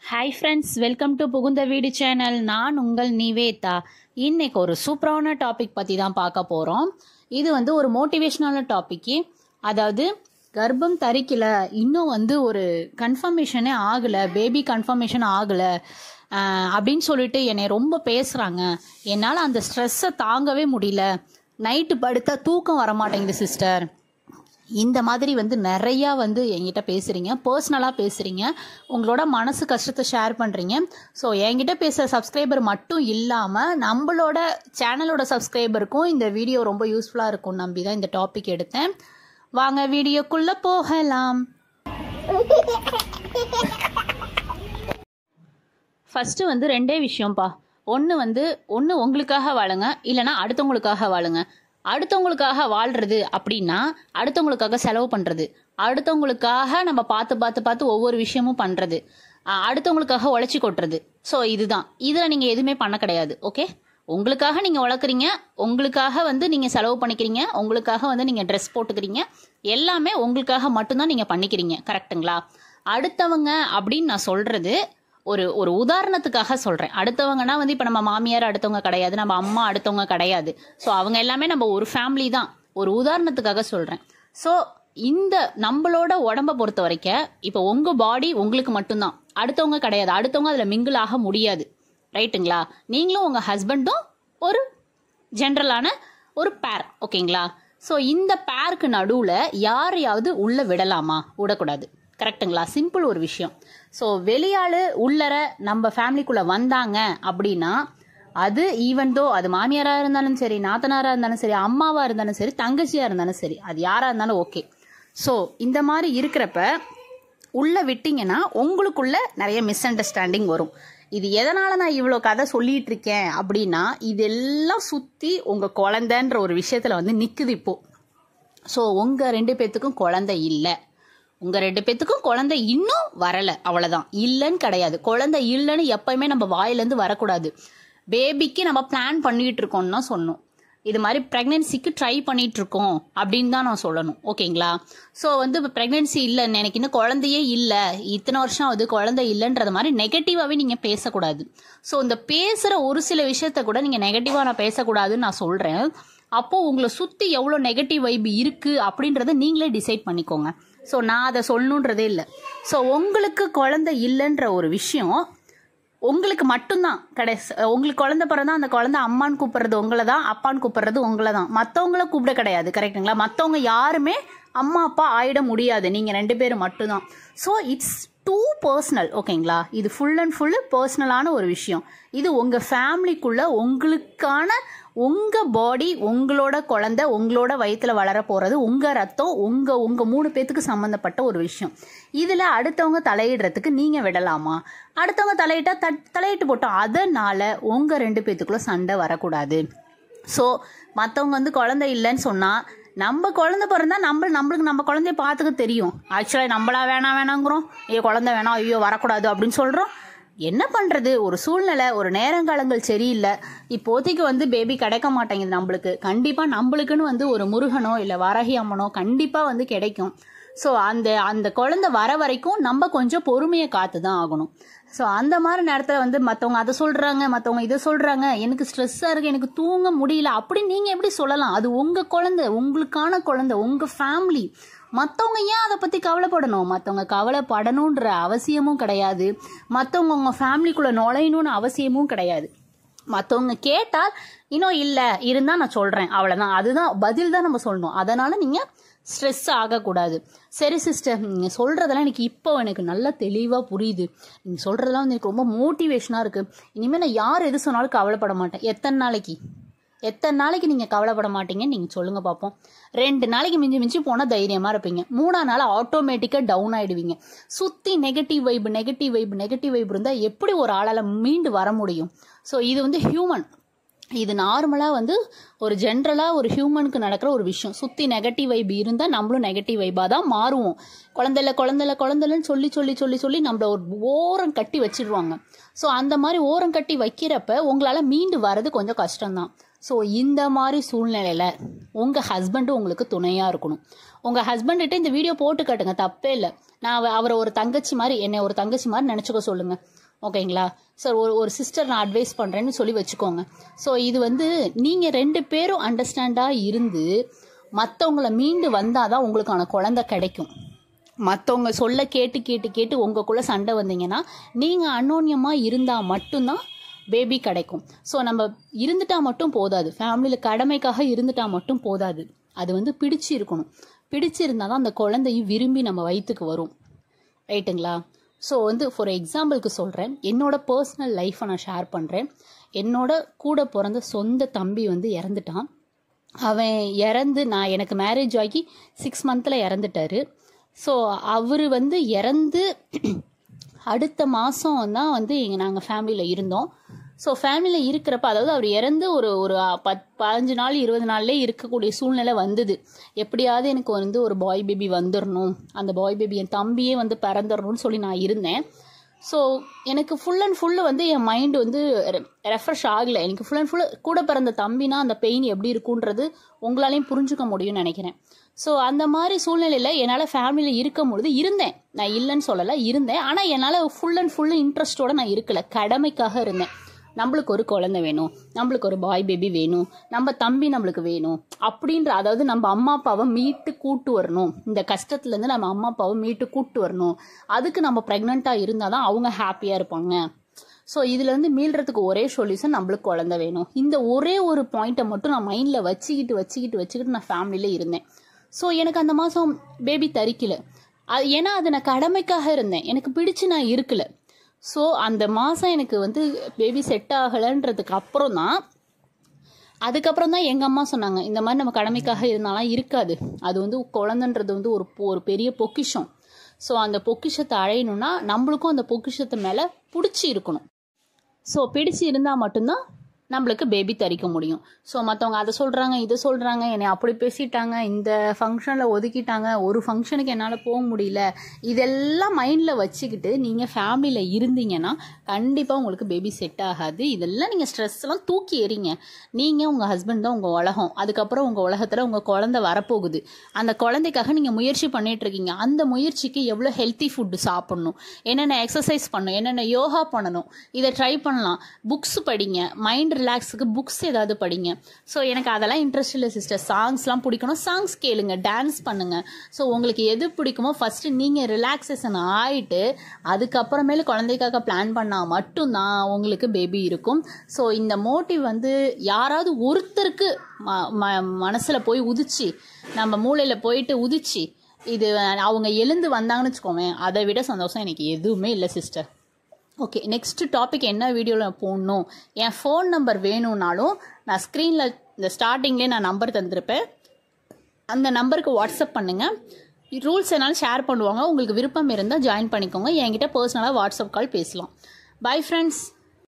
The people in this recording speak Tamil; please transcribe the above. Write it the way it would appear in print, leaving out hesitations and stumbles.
ஹாய் ஃப்ரெண்ட்ஸ், வெல்கம் டு புகுந்த வீடு சேனல். நான் உங்கள் நிவேதா. இன்னைக்கு ஒரு சூப்பரான டாபிக் பற்றி தான் பார்க்க போகிறோம். இது ஒரு மோட்டிவேஷனான டாபிக்கு. அதாவது கர்ப்பம் தரிக்கல, இன்னும் ஒரு கன்ஃபர்மேஷனே ஆகலை, பேபி கன்ஃபர்மேஷன் ஆகலை அப்படின்னு சொல்லிட்டு என்னை ரொம்ப பேசுகிறாங்க. என்னால் அந்த ஸ்ட்ரெஸ்ஸை தாங்கவே முடியல. நைட்டு படுத்தா தூக்கம் வரமாட்டேங்குது சிஸ்டர். இந்த மாதிரி நிறையா என்கிட்ட பேசுகிறீங்க, பர்சனலாக பேசுகிறீங்க, உங்களோட மனசு கஷ்டத்தை ஷேர் பண்ணுறீங்க. ஸோ என்கிட்ட பேசுகிற சப்ஸ்கிரைபர் மட்டும் இல்லாமல் நம்மளோட சேனலோட சப்ஸ்கிரைபருக்கும் இந்த வீடியோ ரொம்ப யூஸ்ஃபுல்லாக இருக்கும் நம்பி தான் இந்த டாபிக் எடுத்தேன். வாங்க வீடியோக்குள்ளே போகலாம். ஃபஸ்ட்டு ரெண்டே விஷயம்ப்பா. ஒன்று உங்களுக்காக வாழுங்க, இல்லைனா அடுத்தவங்களுக்காக வாழுங்க. அடுத்தவங்களுக்காக வாழ்றது அப்படின்னா அடுத்தவங்களுக்காக செலவு பண்ணுறது, அடுத்தவங்களுக்காக நம்ம பார்த்து ஒவ்வொரு விஷயமும் பண்ணுறது, அடுத்தவங்களுக்காக உழைச்சி கொட்டுறது. ஸோ இதுதான். இதில் நீங்கள் எதுவுமே பண்ண கிடையாது. ஓகே, உங்களுக்காக நீங்கள் உழைக்கிறீங்க, உங்களுக்காக நீங்கள் செலவு பண்ணிக்கிறீங்க, உங்களுக்காக நீங்கள் ட்ரெஸ் போட்டுக்கிறீங்க, எல்லாமே உங்களுக்காக மட்டும்தான் நீங்கள் பண்ணிக்கிறீங்க. கரெக்டுங்களா? அடுத்தவங்க அப்படின்னு நான் சொல்கிறது ஒரு உதாரணத்துக்காக சொல்கிறேன். அடுத்தவங்கன்னா இப்போ நம்ம மாமியார் அடுத்தவங்க கிடையாது, நம்ம அம்மா அடுத்தவங்க கிடையாது. ஸோ அவங்க எல்லாமே நம்ம ஒரு ஃபேமிலி தான். ஒரு உதாரணத்துக்காக சொல்கிறேன். ஸோ இந்த நம்மளோட உடம்பை பொறுத்த வரைக்கும் இப்போ உங்கள் பாடி உங்களுக்கு மட்டும்தான், அடுத்தவங்க கிடையாது. அடுத்தவங்க அதில் மிங்கிள் ஆக முடியாது. ரைட்டுங்களா? நீங்களும் உங்கள் ஹஸ்பண்டும் ஒரு ஜென்ரலான ஒரு பேர். ஓகேங்களா? ஸோ இந்த பேருக்கு நடுவில் யாரையாவது உள்ளே விடலாமா? விடக்கூடாது. கரெக்டுங்களா? சிம்பிள் ஒரு விஷயம். ஸோ வெளியாள் உள்ளர நம்ம ஃபேமிலிக்குள்ளே வந்தாங்க அப்படின்னா அது ஈவன்தோ அது மாமியாராக இருந்தாலும் சரி, நாத்தனாராக இருந்தாலும் சரி, அம்மாவாக இருந்தாலும் சரி, தங்கச்சியாக இருந்தாலும் சரி, அது யாராக இருந்தாலும் ஓகே. ஸோ இந்த மாதிரி இருக்கிறப்ப உள்ளே விட்டிங்கன்னா உங்களுக்குள்ள நிறைய மிஸ் அண்டர்ஸ்டாண்டிங் வரும். இது எதனால் நான் இவ்வளோ கதை சொல்லிகிட்டு இருக்கேன் அப்படின்னா இதெல்லாம் சுற்றி உங்கள் குழந்தைன்ற ஒரு விஷயத்தில் நிற்குது இப்போது. ஸோ உங்கள் 2 பேர்த்துக்கும் குழந்தை இல்லை, உங்கள் 2 பேர்த்துக்கும் குழந்தை இன்னும் வரலை, அவ்வளோதான். இல்லைன்னு கிடையாது. குழந்தை இல்லைன்னு எப்பயுமே நம்ம வாயிலேருந்து வரக்கூடாது. பேபிக்கு நம்ம பிளான் பண்ணிகிட்டு இருக்கோம்னு தான் சொன்னோம். இது மாதிரி ப்ரெக்னென்சிக்கு ட்ரை பண்ணிகிட்டு இருக்கோம் அப்படின்னு தான் நான் சொல்லணும். ஓகேங்களா? ஸோ இப்போ ப்ரெக்னென்சி இல்லைன்னு எனக்கு இன்னும் குழந்தையே இல்லை, இத்தனை வருஷம் அது குழந்தை இல்லைன்றது மாதிரி நெகட்டிவாகவே நீங்கள் பேசக்கூடாது. ஸோ இந்த பேசுகிற ஒரு சில விஷயத்த கூட நீங்கள் நெகட்டிவாக நான் பேசக்கூடாதுன்னு நான் சொல்கிறேன். அப்போது உங்களை சுற்றி எவ்வளோ நெகட்டிவ் வைப் இருக்குது அப்படின்றத நீங்களே டிசைட் பண்ணிக்கோங்க. ஸோ நான் அதை சொல்லணுன்றதே இல்லை. ஸோ உங்களுக்கு குழந்தை இல்லைன்ற ஒரு விஷயம் உங்களுக்கு மட்டும்தான் உங்களுக்கு குழந்தை பிறந்தா அந்த குழந்தை அம்மான்னு கூப்பிட்றது உங்களை தான், அப்பான்னு கூப்பிட்றது உங்களை தான், மற்றவங்கள கூப்பிட கிடையாது. கரெக்டுங்களா? மற்றவங்க யாருமே அம்மா அப்பா ஆயிட முடியாது, நீங்கள் 2 பேரும் மட்டும்தான். So it's too personal. ஓகேங்களா? இது ஃபுல் அண்ட் ஃபுல்லு பர்சனலான ஒரு விஷயம். இது உங்கள் ஃபேமிலிக்குள்ளே உங்களுக்கான உங்கள் பாடி, உங்களோட குழந்தை உங்களோட வயிற்றில் வளர போகிறது, உங்கள் ரத்தம், உங்கள் 3 பேர்த்துக்கு சம்மந்தப்பட்ட ஒரு விஷயம். இதில் அடுத்தவங்க தலையிடுறதுக்கு நீங்கள் விடலாமா? அடுத்தவங்க தலையிட்டு போட்டோம், அதனால் உங்கள் 2 பேர்த்துக்குள்ளே சண்டை வரக்கூடாது. ஸோ மற்றவங்க குழந்தை இல்லைன்னு சொன்னால் நம்ம குழந்தை பிறந்தா நம்மளுக்கு நம்ம குழந்தைய பார்த்துக்க தெரியும். ஆக்சுவலாக நம்மளா வேணாங்கிறோம், குழந்தை வேணாம், ஐயோ வரக்கூடாது அப்படின்னு சொல்கிறோம். என்ன பண்ணுறது? ஒரு சூழ்நிலை, ஒரு நேரங்காலங்கள் சரியில்லை. இப்போதைக்கு பேபி கிடைக்க மாட்டேங்குது நம்மளுக்கு. கண்டிப்பாக நம்மளுக்குன்னு ஒரு முருகனோ இல்லை வாராகி அம்மனோ கண்டிப்பாக கிடைக்கும். ஸோ அந்த குழந்தை வர வரைக்கும் நம்ம கொஞ்சம் பொறுமையை காத்து தான் ஆகணும். ஸோ அந்த மாதிரி நேரத்தில் மற்றவங்க அதை சொல்கிறாங்க, மற்றவங்க இதை சொல்கிறாங்க, எனக்கு ஸ்ட்ரெஸ்ஸாக இருக்குது, எனக்கு தூங்க முடியல அப்படின்னு நீங்கள் எப்படி சொல்லலாம்? அது உங்கள் குழந்தை, உங்களுக்கான குழந்தை, உங்கள் ஃபேமிலி. மற்றவங்க ஏன் அதை பற்றி கவலைப்படணும்? மற்றவங்க கவலைப்படணுன்ற அவசியமும் கிடையாது. மற்றவங்க உங்கள் ஃபேமிலிக்குள்ளே நுழையணும்னு அவசியமும் கிடையாது. மற்றவங்க கேட்டால் இன்னும் இல்லை இருந்தால் நான் சொல்கிறேன், அவ்வளோதான். அதுதான் பதில் தான் நம்ம சொல்லணும். அதனால் நீங்கள் ஸ்ட்ரெஸ் ஆகக்கூடாது. சரி சிஸ்டர், நீங்கள் சொல்கிறதெல்லாம் எனக்கு நல்லா தெளிவாக புரியுது. நீங்கள் சொல்கிறதெல்லாம் எனக்கு ரொம்ப மோட்டிவேஷனாக இருக்குது. இனிமேல் நான் யார் எது சொன்னாலும் கவலைப்பட மாட்டேன். எத்தனை நாளைக்கு நீங்கள் கவலைப்பட மாட்டீங்கன்னு நீங்கள் சொல்லுங்கள் பார்ப்போம். 2 நாளைக்கு மிஞ்சி போனால் தைரியமாக இருப்பீங்க. 3ஆம் நாள் ஆட்டோமேட்டிக்காக டவுன் ஆகிடுவீங்க. சுற்றி நெகட்டிவ் வைப் இருந்தால் எப்படி ஒரு ஆளால் மீண்டு வர முடியும்? ஸோ இது ஹியூமன். இது நார்மலாக ஒரு ஜென்ரலாக ஒரு ஹியூமனுக்கு நடக்கிற ஒரு விஷயம். சுற்றி நெகட்டிவ் வைப் இருந்தால் நம்மளும் நெகட்டிவ் வைப்பாக தான் மாறுவோம். குழந்தைலன்னு சொல்லி நம்மள ஒரு ஓரம் கட்டி வச்சிடுவாங்க. ஸோ அந்த மாதிரி ஓரம் கட்டி வைக்கிறப்ப உங்களால் மீண்டு வர்றது கொஞ்சம் கஷ்டம்தான். ஸோ இந்த மாதிரி சூழ்நிலையில் உங்கள் ஹஸ்பண்டு உங்களுக்கு துணையாக இருக்கணும். உங்கள் ஹஸ்பண்ட்கிட்ட இந்த வீடியோ போட்டு காட்டுங்க, தப்பே இல்லை. நான் அவரை ஒரு தங்கச்சி மாதிரி, என்னை ஒரு தங்கச்சி மாதிரி நினச்சிக்க சொல்லுங்கள், ஓகேங்களா சார்? ஒரு சிஸ்டர் நான் அட்வைஸ் பண்ணுறேன்னு சொல்லி வச்சுக்கோங்க. ஸோ இது நீங்கள் 2 பேரும் அண்டர்ஸ்டாண்டாக இருந்து மற்றவங்கள மீண்டு வந்தால் தான் உங்களுக்கான குழந்தை கிடைக்கும். மற்றவங்க சொல்ல கேட்டு கேட்டு கேட்டு உங்களுக்குள்ளே சண்டை வந்தீங்கன்னா நீங்கள் அன்னோன்யமாக இருந்தால் மட்டும்தான் பேபி கிடைக்கும். ஸோ நம்ம இருந்துட்டா மட்டும் போதாது, ஃபேமிலியில் கடமைக்காக இருந்துட்டா மட்டும் போதாது, அது பிடிச்சி இருக்கணும். பிடிச்சிருந்தால் தான் அந்த குழந்தையும் விரும்பி நம்ம வயிற்றுக்கு வரும், ரைட்டுங்களா? ஸோ ஃபார் எக்ஸாம்பிளுக்கு சொல்கிறேன், என்னோட பர்சனல் லைஃப்பை நான் ஷேர் பண்ணுறேன். என்னோட கூட பிறந்த சொந்த தம்பி இறந்துட்டான். அவன் இறந்து எனக்கு மேரேஜ் ஆகி 6 மந்தில் இறந்துட்டாரு. ஸோ அவர் இறந்து அடுத்த மாதம் தான் நாங்கள் ஃபேமிலியில் இருந்தோம். ஸோ ஃபேமிலியில் இருக்கிறப்ப, அதாவது அவர் இறந்து ஒரு 15 நாள் 20 நாள்லேயே இருக்கக்கூடிய சூழ்நிலை வந்தது. எப்படியாவது எனக்கு ஒரு பாய் பேபி வந்துடணும், அந்த பாய் பேபி என் தம்பியே பிறந்துடணும்னு சொல்லி நான் இருந்தேன். ஸோ எனக்கு full and full N mind refresh ஆகலை. எனக்கு ஃபுல் அண்ட் ஃபுல்லு கூட பிறந்த தம்பினா அந்த பெயின் எப்படி இருக்குன்றது உங்களாலையும் புரிஞ்சுக்க முடியும்னு நினைக்கிறேன். ஸோ அந்த மாதிரி சூழ்நிலையில் என்னால் ஃபேமிலியில் இருக்கும் பொழுது இருந்தேன், நான் இல்லைன்னு சொல்லலை, இருந்தேன். ஆனால் என்னால் ஃபுல் அண்ட் ஃபுல்லு இன்ட்ரெஸ்டோடு நான் இருக்கலை, கடமைக்காக இருந்தேன். நம்மளுக்கு ஒரு குழந்தை வேணும், நம்மளுக்கு ஒரு பாய் பேபி வேணும், நம்ம தம்பி நம்மளுக்கு வேணும் அப்படின்ற, அதாவது நம்ம அம்மா அப்பாவை மீட்டு கூட்டு வரணும், இந்த கஷ்டத்துலேருந்து நம்ம அம்மா அப்பாவை மீட்டு கூட்டு வரணும், அதுக்கு நம்ம ப்ரெக்னெண்ட்டாக இருந்தால் தான் அவங்க ஹாப்பியாக இருப்பாங்க. ஸோ இதுலேருந்து மீள்றதுக்கு ஒரே சொல்யூஷன், நம்மளுக்கு குழந்தை வேணும். இந்த ஒரே ஒரு பாயிண்ட்டை மட்டும் நான் மைண்டில் வச்சுக்கிட்டு நான் ஃபேமிலியில் இருந்தேன். ஸோ எனக்கு அந்த மாதம் பேபி தரிக்கல, ஏன்னா அது நான் கடமைக்காக இருந்தேன், எனக்கு பிடிச்சு நான் இருக்கல. ஸோ அந்த மாதம் எனக்கு பேபி செட் ஆகலைன்றதுக்கு அப்புறம் தான், அதுக்கப்புறம் தான் எங்கள் அம்மா சொன்னாங்க, இந்த மாதிரி நம்ம கடமைக்காக இருந்தாலும் இருக்காது, அது குழந்தைன்றது ஒரு பெரிய பொக்கிஷம். ஸோ அந்த பொக்கிஷத்தை அடையணும்னா நம்மளுக்கும் அந்த பொக்கிஷத்து மேலே பிடிச்சி இருக்கணும். ஸோ பிடிச்சி இருந்தால் மட்டும்தான் நம்மளுக்கு பேபி தரிக்க முடியும். ஸோ மற்றவங்க அதை சொல்கிறாங்க, இதை சொல்கிறாங்க, என்னை அப்படி பேசிட்டாங்க, இந்த ஃபங்க்ஷனில் ஒதுக்கிட்டாங்க, ஒரு ஃபங்க்ஷனுக்கு என்னால் போக முடியல, இதெல்லாம் மைண்டில் வச்சுக்கிட்டு நீங்கள் ஃபேமிலியில் இருந்தீங்கன்னா கண்டிப்பாக உங்களுக்கு பேபி செட் ஆகாது. இதெல்லாம் நீங்கள் ஸ்ட்ரெஸ்லாம் தூக்கி எறிங்க. நீங்கள் உங்கள் ஹஸ்பண்ட் தான் உங்கள் உலகம். அதுக்கப்புறம் உங்கள் உலகத்தில் உங்கள் குழந்தை வரப்போகுது. அந்த குழந்தைக்காக நீங்கள் முயற்சி பண்ணிகிட்ருக்கீங்க. அந்த முயற்சிக்கு எவ்வளோ ஹெல்த்தி ஃபுட்டு சாப்பிட்ணும், என்னென்ன எக்ஸசைஸ் பண்ணணும், என்னென்ன யோகா பண்ணணும், இதை ட்ரை பண்ணலாம். புக்ஸ் படிங்க, மைண்ட் ரிலாக்ஸுக்கு புக்ஸ் ஏதாவது படிங்க. ஸோ எனக்கு அதெல்லாம் இன்ட்ரெஸ்ட் இல்லை சிஸ்டர், சாங்ஸ்லாம் பிடிக்கணும், சாங்ஸ் கேளுங்க, டான்ஸ் பண்ணுங்க. ஸோ உங்களுக்கு எது பிடிக்குமோ ஃபஸ்ட்டு நீங்கள் ரிலாக்ஸேஷன் ஆகிட்டு அதுக்கப்புறமேல குழந்தைக்காக பிளான் பண்ணால் மட்டும்தான் உங்களுக்கு பேபி இருக்கும். ஸோ இந்த மோட்டிவ் யாராவது ஒருத்தருக்கு மனசில் போய் உதிச்சு, நம்ம மூளையில் போயிட்டு உதிச்சு இது அவங்க எழுந்து வந்தாங்கன்னு வச்சுக்கோங்க, அதை விட சந்தோஷம் எனக்கு எதுவுமே இல்லை சிஸ்டர். ஓகே, நெக்ஸ்ட் டாபிக் என்ன வீடியோவில் போடணும், என் ஃபோன் நம்பர் வேணும்னாலும் நான் ஸ்க்ரீனில் இந்த ஸ்டார்டிங்லேயே நான் நம்பர் தந்திருப்பேன், அந்த நம்பருக்கு வாட்ஸ்அப் பண்ணுங்கள். ரூல்ஸ் என்னாலும் ஷேர் பண்ணுவாங்க, உங்களுக்கு விருப்பம் இருந்தால் ஜாயின் பண்ணிக்கோங்க. என்கிட்ட பர்சனலாக வாட்ஸ்அப் கால் பேசலாம். Bye friends.